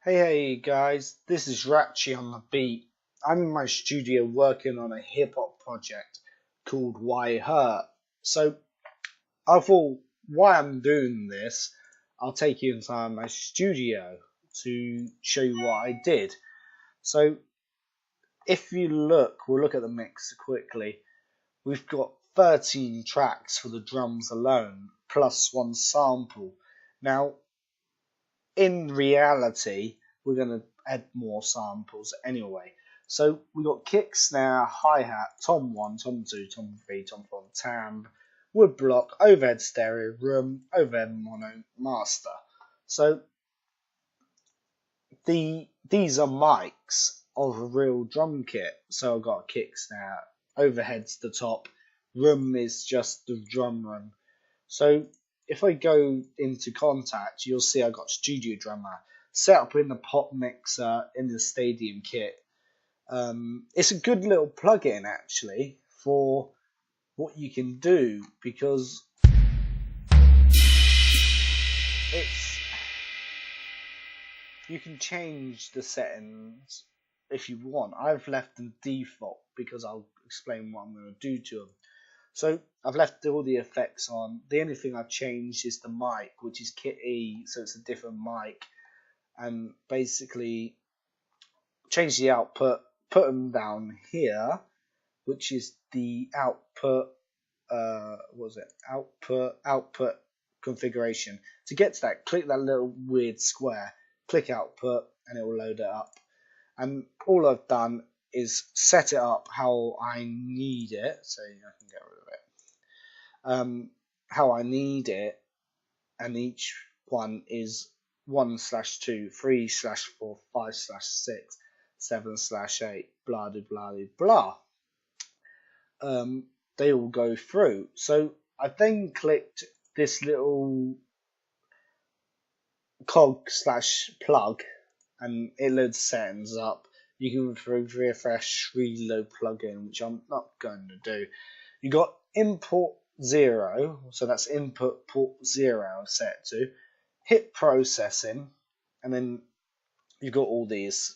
Hey guys, this is Ratchy on the beat. I'm in my studio working on a hip hop project called Why Hurt. So I thought, why I'm doing this, I'll take you inside my studio to show you what I did. So if you look, we'll look at the mix quickly. We've got 13 tracks for the drums alone, plus one sample. Now, in reality, we're going to add more samples anyway. So we got kick, snare, hi hat, tom 1, tom 2, tom 3, tom 4, tam, wood block, overhead stereo, room, overhead mono, master. So these are mics of a real drum kit. So I've got a kick, snare, overhead's the top, room is just the drum room. So if I go into Contact, you'll see I got Studio Drummer set up in the pop mixer in the Stadium kit. It's a good little plugin actually for what you can do because it's you can change the settings if you want. I've left them default because I'll explain what I'm going to do to them. So I've left all the effects on. The only thing I've changed is the mic, which is Kit E, so it's a different mic. And basically change the output, put them down here, which is the output, output configuration. To get to that, click that little weird square, click output, and it will load it up. And all I've done is set it up how I need it, so I can get rid of it. How I need it, and each one is 1/2, 3/4, 5/6, 7/8, blah de blah de blah. They all go through. So I then clicked this little cog/plug, and it loads settings up. You can refresh, reload plugin, which I'm not going to do. You got import 0, so that's input port 0 set to. Hit processing, and then you've got all these.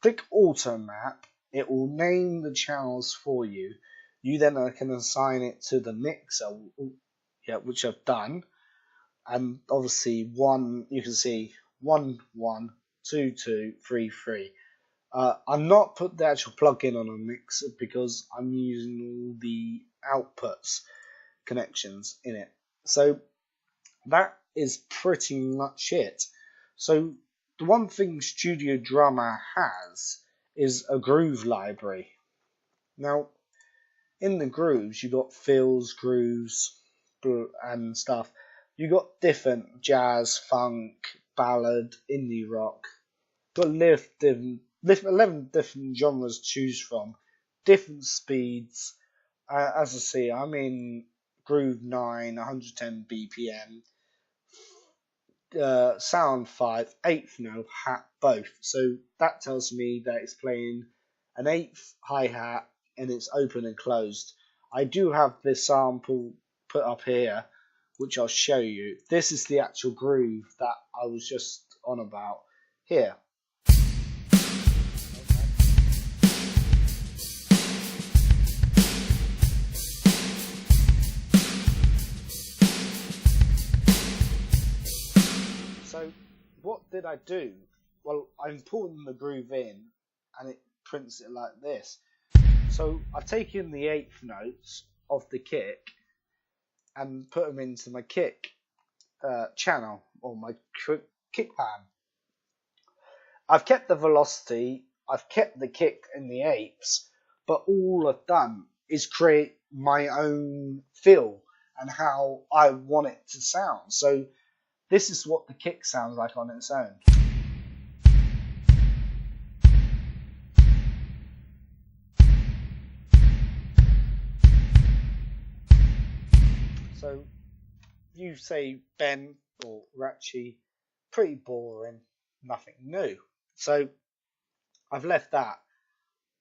Click auto map, it will name the channels for you. You then can assign it to the mixer, which I've done. And obviously, you can see 1, 1, 2, 2, 3, 3. I'm not put the actual plugin on a mixer because I'm using all the outputs connections in it. So that is pretty much it. So the one thing Studio Drummer has is a groove library. Now, in the grooves, you got fills, grooves, and stuff. You got different jazz, funk, ballad, indie rock. Got 11 different genres to choose from, different speeds. As I see, I'm in groove 9, 110 BPM, sound 5, eighth note, hat both. So that tells me that it's playing an eighth hi-hat and it's open and closed. I do have this sample put up here, which I'll show you. This is the actual groove that I was just on about here. So what did I do? Well, I imported the groove in and it prints it like this. So I've taken the eighth notes of the kick and put them into my kick channel or my kick pan. I've kept the velocity, I've kept the kick in the eighths, but all I've done is create my own feel and how I want it to sound. So this is what the kick sounds like on its own. So you say Ben or Ratchy, pretty boring, nothing new. So I've left that.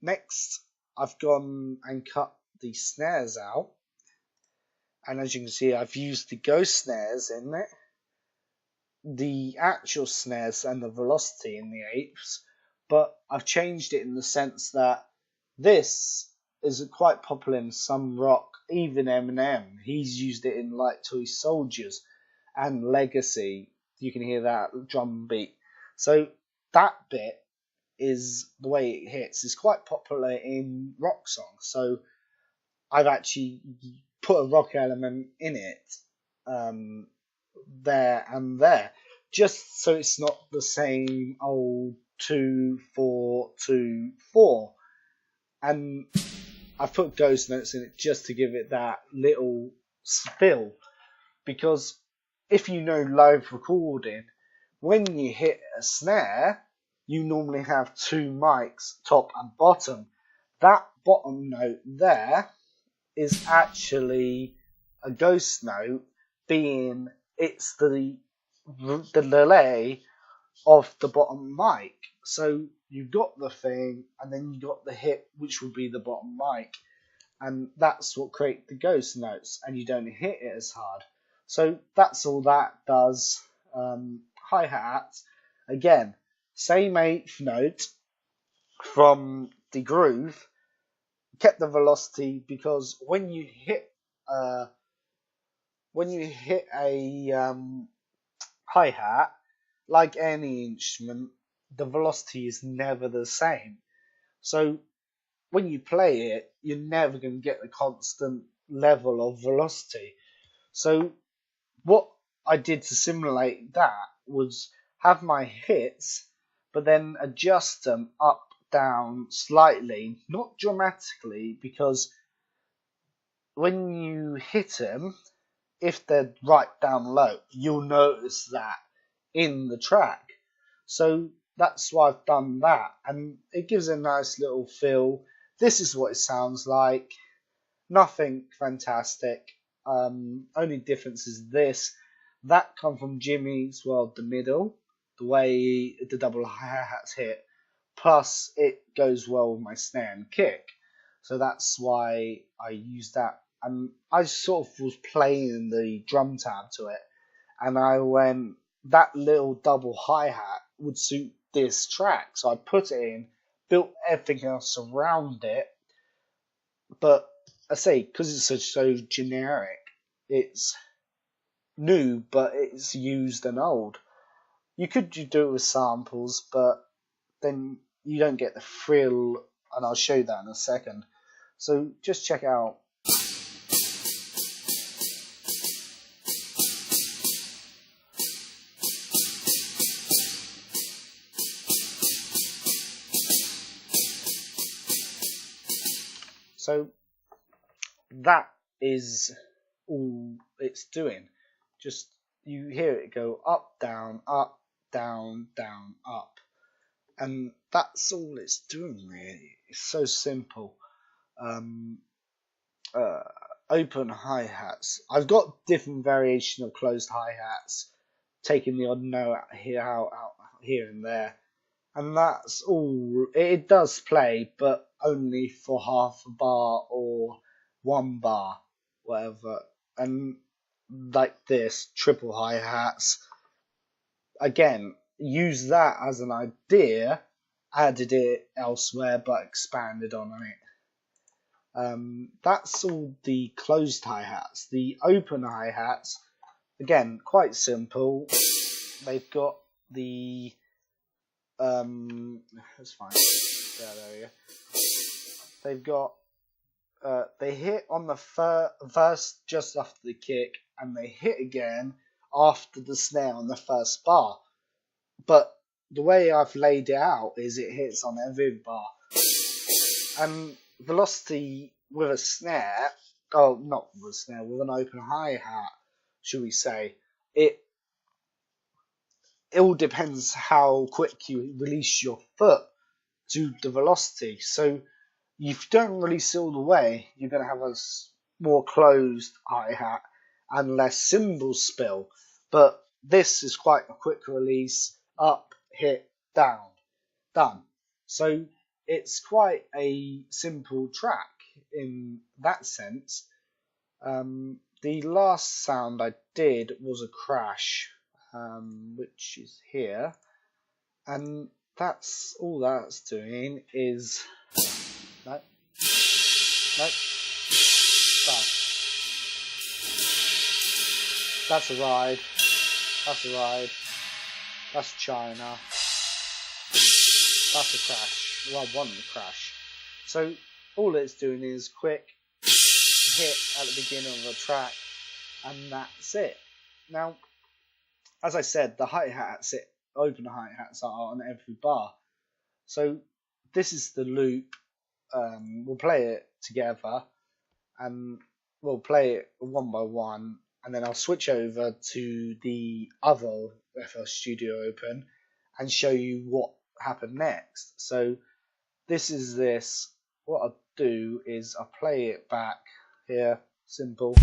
Next, I've gone and cut the snares out. And as you can see, I've used the ghost snares in it. the actual snares and the velocity in the apes, but I've changed it in the sense that this is quite popular in some rock, even Eminem. He's used it in like Toy Soldiers and Legacy. You can hear that drum beat. So that bit is the way it hits is quite popular in rock songs. So I've actually put a rock element in it, um, there and there, just so it's not the same old 2 4 2 4. And I've put ghost notes in it just to give it that little spill, because if you know live recording, when you hit a snare, you normally have two mics, top and bottom. That bottom note there is actually a ghost note, being it's the delay of the bottom mic. So you got the thing, and then you got the hit, which would be the bottom mic, and that's what create the ghost notes, and you don't hit it as hard. So that's all that does. Hi-hat, again, same eighth note from the groove, kept the velocity, because uh, when you hit a hi-hat, like any instrument, the velocity is never the same. So when you play it, you're never going to get the constant level of velocity. So what I did to simulate that was have my hits, but then adjust them up, down slightly, not dramatically, because when you hit them, if they're right down low, you'll notice that in the track. So that's why I've done that, and it gives a nice little feel. This is what it sounds like. Nothing fantastic. Only difference is this. That come from Jimmy's World, the middle, the way the double hi-hats hit. Plus, it goes well with my snare and kick. So that's why I use that. And I sort of was playing the drum tab to it, and I went, that little double hi-hat would suit this track. So I put it in, built everything else around it, but I say, because it's so generic, it's new, but it's used and old. You could do it with samples, but then you don't get the thrill, and I'll show you that in a second. So just check it out. So that is all it's doing. Just you hear it go up, down, up, down, down, up. And that's all it's doing, really. It's so simple. Um, uh, Open hi-hats. I've got different variation of closed hi-hats, taking the odd note out here and there. And that's all. It does play, but only for half a bar or 1 bar, whatever. And like this, triple hi-hats. Again, use that as an idea, added it elsewhere, but expanded on it. That's all the closed hi-hats. The open hi-hats, again, quite simple. They've got the that's fine. Yeah, there we go. They've got they hit on the first just after the kick, and they hit again after the snare on the first bar. But the way I've laid it out is it hits on every bar. And velocity with a snare, oh, not with a snare, with an open hi-hat, should we say, it all depends how quick you release your foot to the velocity. So if you don't release it all the way, you're going to have a more closed hi-hat and less cymbal spill. But this is quite a quick release, up, hit, down, done. So it's quite a simple track in that sense. The last sound I did was a crash. which is here, and that's all that's doing is no, that's a ride, that's China, that's a crash. Well, one crash. So all it's doing is quick hit at the beginning of the track, and that's it. Now, as I said, the hi-hats, open hi-hats are on every bar. So this is the loop. We'll play it together, and we'll play it one by one, and then I'll switch over to the other FL Studio Open and show you what happened next. So this is this. What I'll do is I'll play it back here, simple.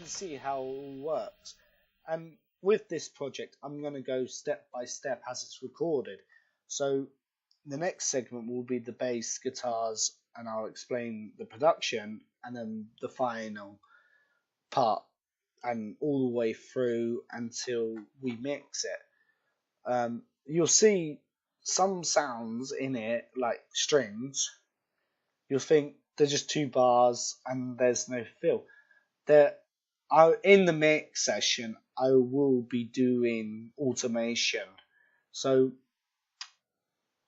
See how it all works. And with this project, I'm going to go step by step as it's recorded. So the next segment will be the bass, guitars, and I'll explain the production, and then the final part, and all the way through until we mix it. You'll see some sounds in it, like strings. You'll think they're just 2 bars and there's no fill. In the mix session, I will be doing automation. So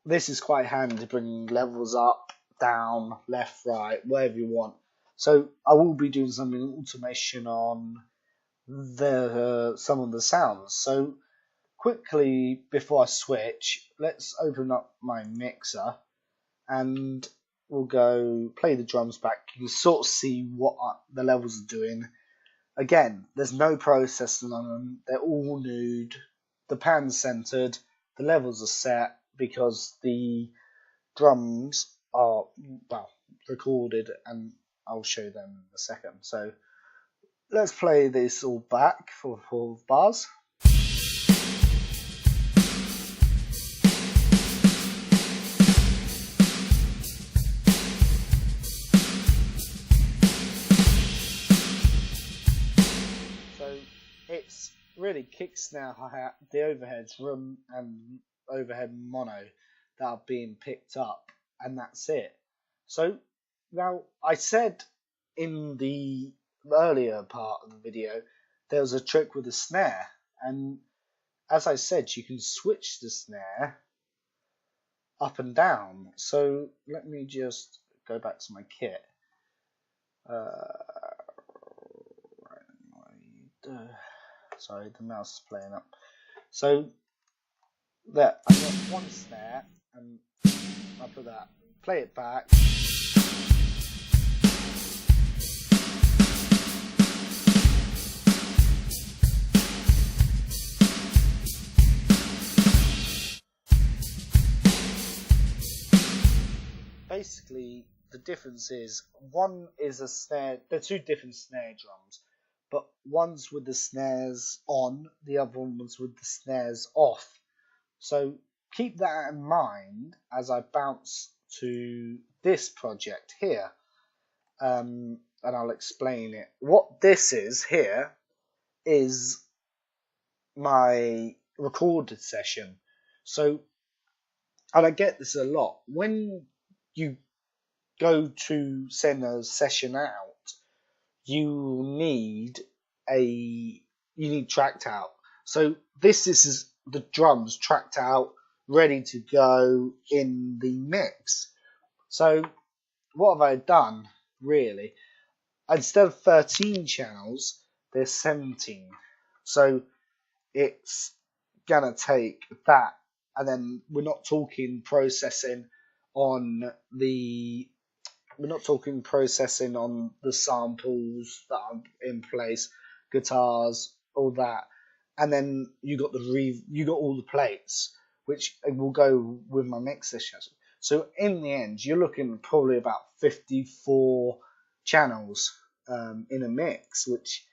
this is quite handy, bringing levels up, down, left, right, wherever you want. So I will be doing some automation on some of the sounds. So quickly, before I switch, let's open up my mixer and we'll go play the drums back. You can sort of see what the levels are doing. Again, there's no processing on them. They're all nude. The pan's centered. The levels are set because the drums are, well, recorded, and I'll show them in a second. So let's play this all back for 4 bars. It's really kick, snare, hi-hat, the overheads, room and overhead mono that are being picked up, and that's it. So now I said in the earlier part of the video there was a trick with the snare, and as I said, you can switch the snare up and down. So let me just go back to my kit. Sorry, the mouse is playing up. So there, I've got 1 snare, and I'll put that. Play it back. Basically, the difference is one is a snare. They're 2 different snare drums, but one's with the snares on, the other one was with the snares off. So keep that in mind as I bounce to this project here, and I'll explain it. What this is here is my recorded session. So, and I get this a lot, when you go to send a session out, you need tracked out. So this is the drums tracked out, ready to go in the mix. So what have I done really? Instead of 13 channels, there's 17. So it's gonna take that, and then we're not talking processing on the samples that are in place, guitars, all that, and then you got all the plates, which will go with my mix session. So in the end, you're looking probably about 54 channels in a mix, which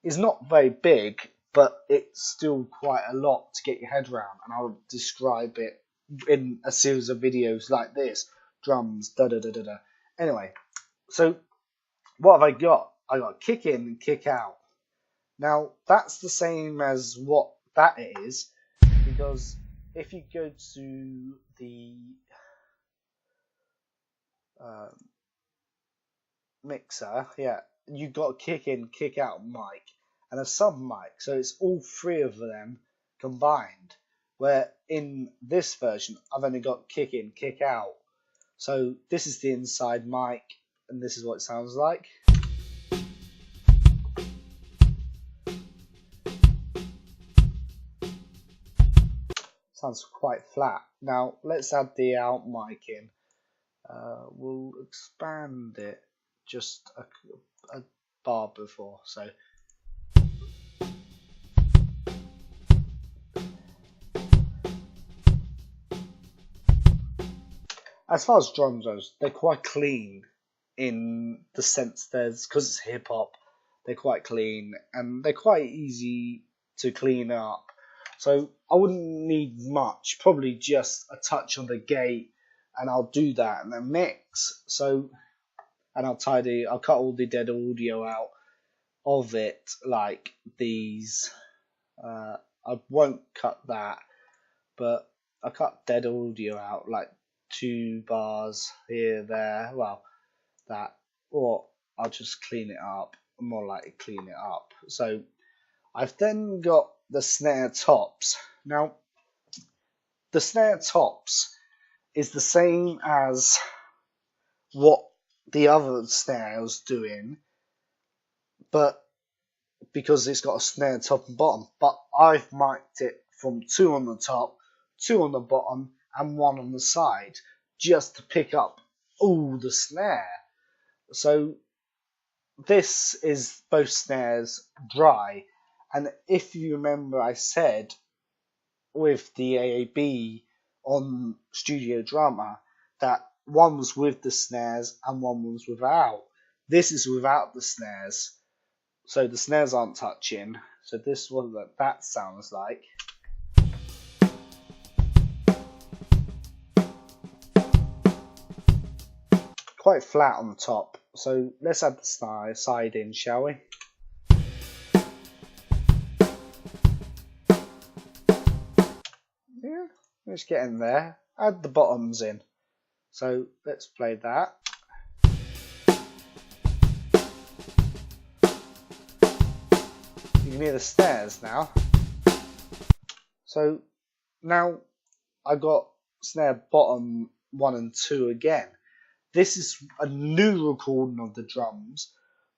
is not very big, but it's still quite a lot to get your head around. And I'll describe it in a series of videos like this: drums, da da da da da. Anyway, so what have I got? I got kick in, kick out. Now that's the same as what that is, because if you go to the mixer, yeah, you got kick in, kick out mic and a sub mic, so it's all three of them combined. Where in this version, I've only got kick in, kick out. So this is the inside mic, and this is what it sounds like. Sounds quite flat. Now let's add the out mic in. We'll expand it just a bar before. So as far as drums goes, they're quite clean in the sense because it's hip hop, they're quite clean and they're quite easy to clean up. So I wouldn't need much, probably just a touch on the gate, and I'll do that and then mix. So, and I'll cut all the dead audio out of it, like these. I won't cut that, but I cut dead audio out, like 2 bars here, there, well, that, or I'll just clean it up, more likely clean it up. So I've then got the snare tops. Now, the snare tops is the same as what the other snare was doing, but because it's got a snare top and bottom, but I've mic'd it from 2 on the top, 2 on the bottom, and 1 on the side, just to pick up all the snare. So this is both snares dry, and if you remember, I said with the AAB on Studio Drama that one was with the snares and one was without. This is without the snares, so the snares aren't touching. So this is what that sounds like. Quite flat on the top. So let's add the side in, shall we? Yeah, let's get in there. Add the bottoms in. So let's play that. You can hear the snares now. So now I got snare bottom 1 and 2 again. This is a new recording of the drums,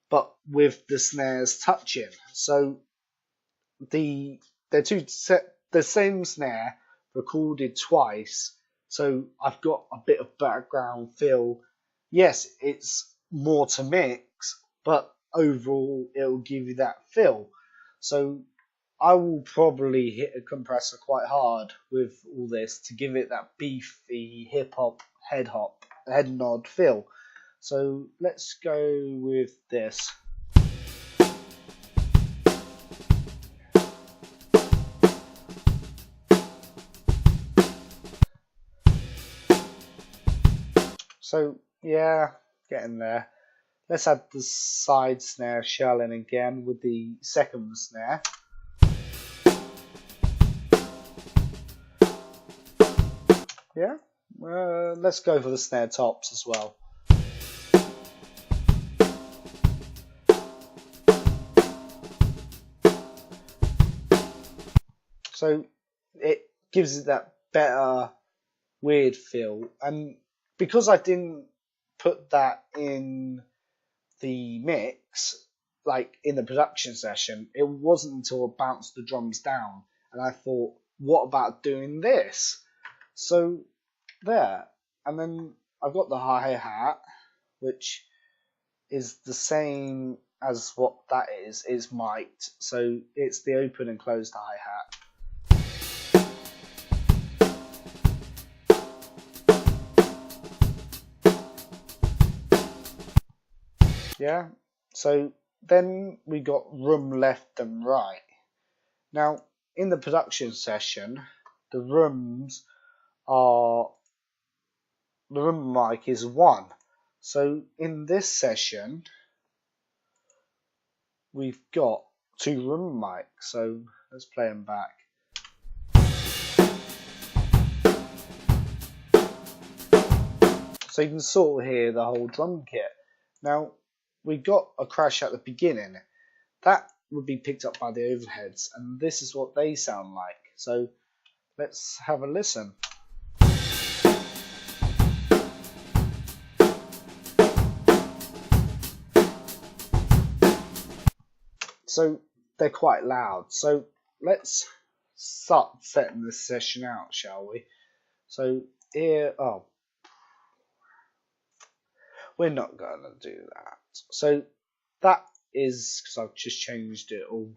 but with the snares touching. So they're the same snare recorded twice. So I've got a bit of background fill. Yes, it's more to mix, but overall it'll give you that fill. So I will probably hit a compressor quite hard with all this to give it that beefy hip hop head nod feel. So let's go with this. So yeah, getting there. Let's add the side snare shell in again with the second snare. Yeah, let's go for the snare tops as well. So it gives it that better weird feel, and because I didn't put that in the mix, like in the production session, it wasn't until I bounced the drums down and I thought, what about doing this? So there, and then I've got the hi-hat, which is the same as what that is mic'd. So it's the open and closed hi-hat. Yeah, so then we got room left and right. Now, in the production session, the room mic is 1. So in this session, we've got 2 room mics. So let's play them back. So you can sort of hear the whole drum kit. Now, we got a crash at the beginning. That would be picked up by the overheads, and this is what they sound like. So let's have a listen. So they're quite loud. So let's start setting this session out, shall we? So here, we're not going to do that. So that is because I've just changed it all,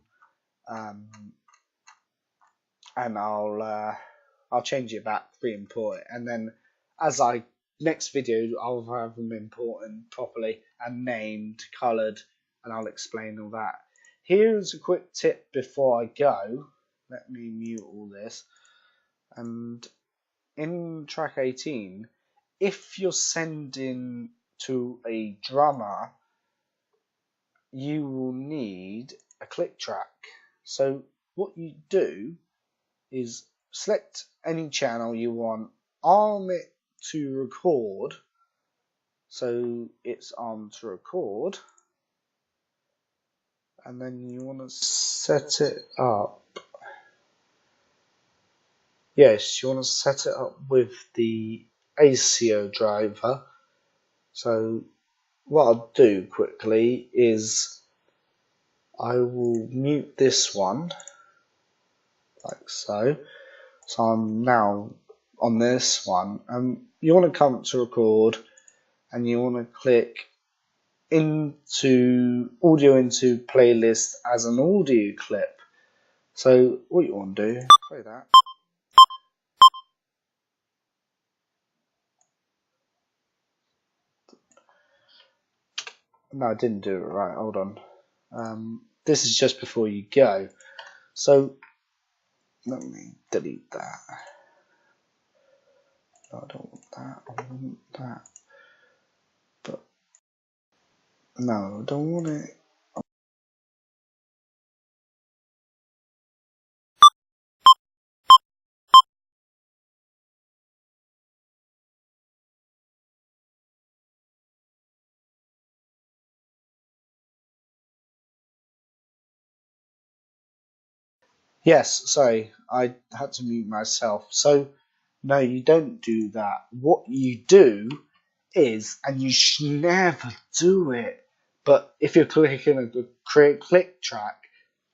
and I'll change it back, re-import it, and then next video I'll have them imported properly and named, coloured, and I'll explain all that. Here's a quick tip before I go. Let me mute all this. And in track 18, if you're sending to a drummer, you will need a click track. So what you do is select any channel you want, arm it to record. So it's armed to record. And then you want to set it up. Yes, you want to set it up with the ASIO driver. So what I'll do quickly is I will mute this one like so. So I'm now on this one, and you want to come to record, and you want to click into audio into playlist as an audio clip. So what you want to do, play that. No, I didn't do it right. Hold on. This is just before you go. So let me delete that. No, I don't want that. I want that. But no, I don't want it. Yes, sorry, I had to mute myself. So, no, you don't do that. What you do is, and you should never do it, but if you're clicking a create click track,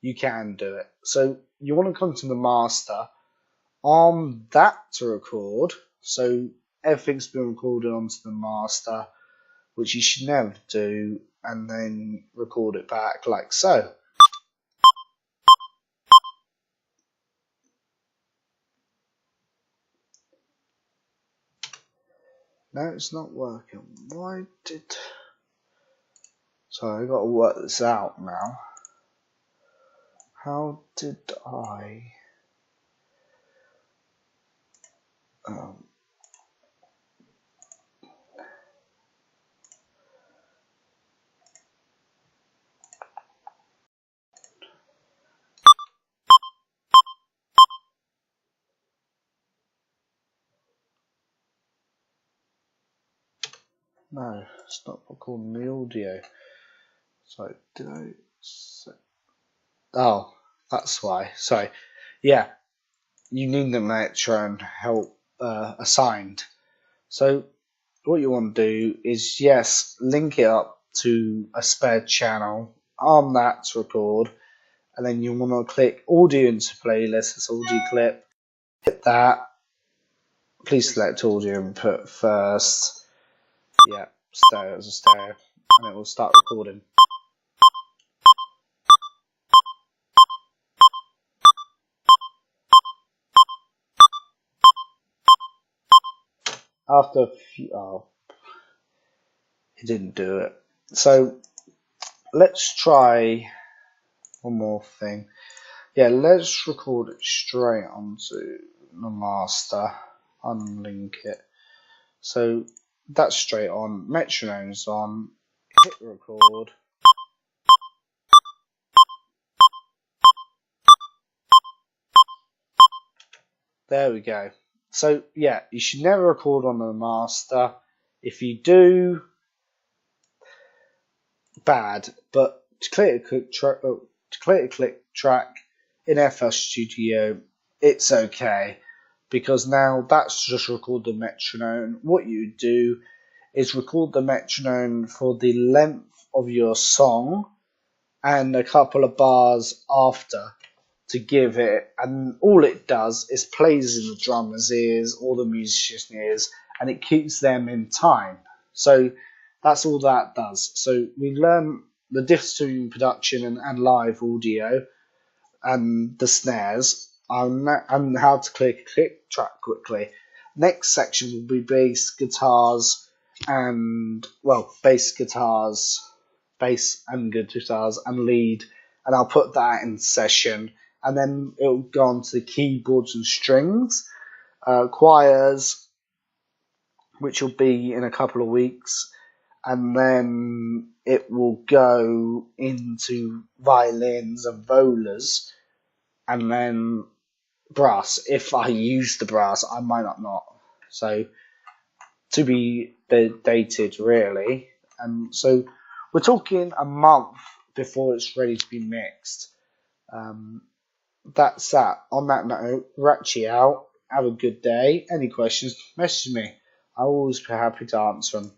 you can do it. So, you want to come to the master, arm that to record, so everything's been recorded onto the master, which you should never do, and then record it back like so. No, it's not working. Why did... Sorry, I've got to work this out now. How did I... No, it's not recording the audio. So, did I... Oh, that's why. Sorry. Yeah, you need the Metron help assigned. So, what you want to do is, yes, link it up to a spare channel on that to record, and then you want to click audio into playlist. It's audio clip. Hit that. Please select audio input first. Yeah, stereo as a stereo, and it will start recording. After a few, it didn't do it. So let's try one more thing. Yeah, let's record it straight onto the master. Unlink it. So that's straight on. Metronome's on. Hit record. There we go. So yeah, you should never record on the master. If you do, bad. But to clear a click track in FL Studio, it's okay, because now that's just record the metronome. What you do is record the metronome for the length of your song and a couple of bars after to give it, and all it does is plays in the drummer's ears or the musician's ears, and it keeps them in time. So that's all that does. So we learn the difference between production and live audio, and the snares, and how to click track quickly. Next section will be bass guitars and bass and guitars and lead, and I'll put that in session, and then it'll go on to the keyboards and strings, choirs, which will be in a couple of weeks, and then it will go into violins and violas, and then brass. If I use the brass, I might not. So to be dated, really. And so we're talking a month before it's ready to be mixed. That's that. On that note, Ratchy out. Have a good day. Any questions, message me. I'll always be happy to answer them.